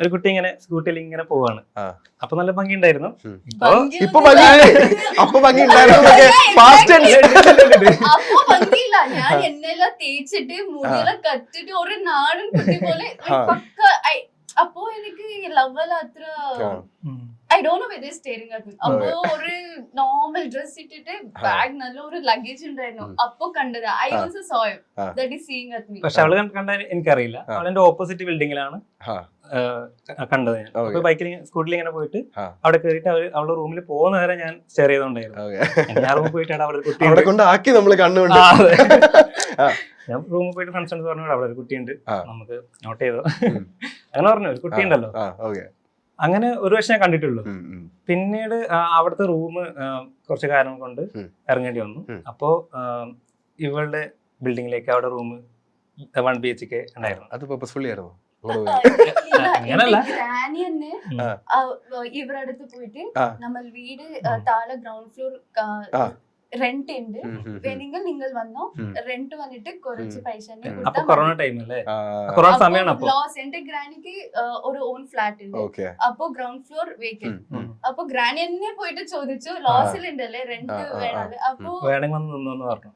ഒരു കുട്ടി ഇങ്ങനെ സ്കൂട്ടിയിൽ ഇങ്ങനെ പോവാണ്. അപ്പൊ നല്ല ഭംഗി ഉണ്ടായിരുന്നു. ഇപ്പൊ അപ്പൊ ഭംഗി ഉണ്ടായിരുന്നു. അപ്പൊ ഭംഗിയില്ല. ഞാൻ എന്നെല്ലാം തേച്ചിട്ട് മുടിയെല്ലാം കത്തിട്ട് ഒരു നാടൻ കുട്ടി പോലെ പക്ക. അപ്പൊ എനിക്ക് ലവൽ അത്ര I don't know whether they're staring at me. അപ്പൊ ഒരു നോർമൽ ഡ്രസ് ഇട്ടിട്ട് ബാഗ് നല്ല ഒരു ലഗേജ് ഉണ്ടായിരുന്നു. അപ്പൊ കണ്ടത് I also saw him that is seeing at me. പക്ഷെ അവള് കണ്ട എനിക്കറിയില്ല. അവളെന്റെ ഓപ്പോസിറ്റ് ബിൽഡിങ്ങിലാണ് കണ്ടത്. ഞാൻ അപ്പൊ ബൈക്കിൽ സ്കൂട്ടിൽ ഇങ്ങനെ പോയിട്ട് അവിടെ കയറിയിട്ട് അവളുടെ റൂമിൽ പോകുന്ന വരെ ഞാൻ സ്റ്റെയർ ചെയ്തോണ്ടായിരുന്നു. ഞാൻ റൂമിൽ പോയിട്ടാണ് അവിടെ ഒരു കുട്ടി കൊണ്ടാക്കി നമ്മള് കണ്ണുകൊണ്ട് ഞാൻ റൂമിൽ പോയിട്ട് ഫ്രണ്ട്സിനോട് പറഞ്ഞു അവിടെ ഒരു കുട്ടിയുണ്ട്, നമുക്ക് നോട്ട് ചെയ്തോ അങ്ങനെ പറഞ്ഞു. ഒരു കുട്ടി ഉണ്ടല്ലോ. അങ്ങനെ ഒരു വർഷം ഞാൻ കണ്ടിട്ടുള്ളൂ. പിന്നീട് അവിടുത്തെ റൂം കുറച്ച് കാരണം കൊണ്ട് ഇറങ്ങേണ്ടി വന്നു. അപ്പോ ഇവളുടെ ബിൽഡിങ്ങിലേക്ക് അവിടെ റൂം 1 BHK ഉണ്ടായിരുന്നു. അത് പർപ്പസ്ഫുള്ളി ആയിരുന്നു. അങ്ങനല്ല, ഗ്രാനി തന്നെ ഇവരുടെ അടുത്ത് പോയിട്ട് നമ്മൾ വീട് താഴെ ഗ്രൗണ്ട് ഫ്ലോർ റെന്റ് ഉണ്ട്, വേണമെങ്കിൽ നിങ്ങൾ വന്നോ, റെന്റ് വന്നിട്ട് കുറച്ച് പൈസ. അപ്പൊ കൊറോണ ടൈം അല്ലേ, കൊറോണ സമയമാണ്. അപ്പൊ ലോസ് എന്റെ ഗ്രാനിക്ക് ഒരു ഓൺ ഫ്ലാറ്റ് ഉണ്ട്. അപ്പൊ ഗ്രൗണ്ട് ഫ്ലോർ വേക്കൻറ്റ്. അപ്പൊ ഗ്രാനി തന്നെ പോയിട്ട് ചോദിച്ചു, ലോസിൽ ഉണ്ടല്ലേ, റെന്റ് വേണം. അപ്പൊ വേണമെങ്കിൽ വന്ന് നിന്നോന്ന് പറഞ്ഞു.